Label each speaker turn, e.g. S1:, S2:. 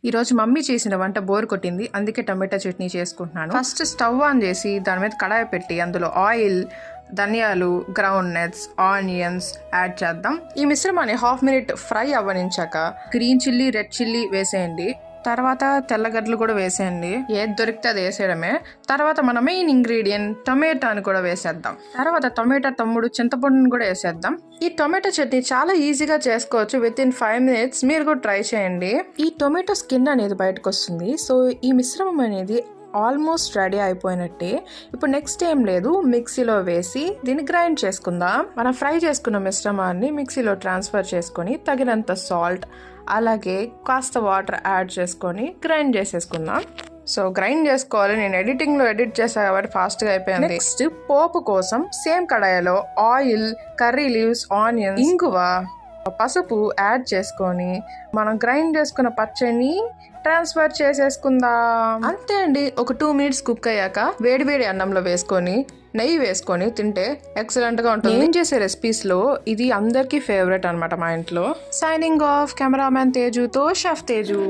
S1: ఈరోజు మమ్మీ చేసిన వంట బోర్ కొట్టింది, అందుకే టమాటా చట్నీ చేసుకుంటున్నాను. ఫస్ట్ స్టవ్ ఆన్ చేసి దాని మీద కడాయి పెట్టి అందులో ఆయిల్, ధనియాలు, గ్రౌండ్ నట్స్, ఆనియన్స్ యాడ్ చేద్దాం. ఈ మిశ్రమాన్ని 1/2 minute ఫ్రై అవ్వనించాక గ్రీన్ చిల్లీ, రెడ్ చిల్లీ వేసేయండి. తర్వాత తెల్లగడ్డలు కూడా వేసేయండి. ఏది దొరికితే అది వేసేయడమే. తర్వాత మన మెయిన్ ఇంగ్రీడియంట్ టొమాటోని కూడా వేసేద్దాం. తర్వాత టొమాటో తమ్ముడు చింతపండుని కూడా వేసేద్దాం. ఈ టొమాటో చట్నీ చాలా ఈజీగా చేసుకోవచ్చు. విత్-ఇన్ 5 minutes మీరు కూడా ట్రై చేయండి. ఈ టొమాటో స్కిన్ అనేది బయటకు వస్తుంది. సో ఈ మిశ్రమం అనేది ఆల్మోస్ట్ రెడీ అయిపోయినట్టే. ఇప్పుడు నెక్స్ట్ ఏం లేదు, మిక్సీలో వేసి దీన్ని గ్రైండ్ చేసుకుందాం. మనం ఫ్రై చేసుకున్న మిశ్రమాన్ని మిక్సీలో ట్రాన్స్ఫర్ చేసుకొని తగినంత సాల్ట్ అలాగే కాస్త వాటర్ యాడ్ చేసుకొని గ్రైండ్ చేసేసుకుందాం. సో గ్రైండ్ చేసుకోవాలి. నేను ఎడిటింగ్లో ఎడిట్ చేసా కాబట్టి ఫాస్ట్గా అయిపోయింది. నెక్స్ట్ పోపు కోసం సేమ్ కడాయిలో ఆయిల్, కర్రీ లీవ్స్, ఆనియన్స్, ఇంగువ, పసుపు యాడ్ చేసుకొని మనం గ్రైండ్ చేసుకున్న పచ్చడిని ట్రాన్స్ఫర్ చేసేసుకుందాం. అంతే అండి. ఒక 2 minutes కుక్ అయ్యాక వేడివేడి అన్నంలో వేసుకొని నెయ్యి వేసుకొని తింటే ఎక్సలెంట్ గా ఉంటుంది. నేను చేసే రెసిపీస్ లో ఇది అందరికీ ఫేవరెట్ అన్నమాట మా ఇంట్లో. సైనింగ్ ఆఫ్, కెమెరామ్యాన్ తేజుతో షెఫ్ తేజు.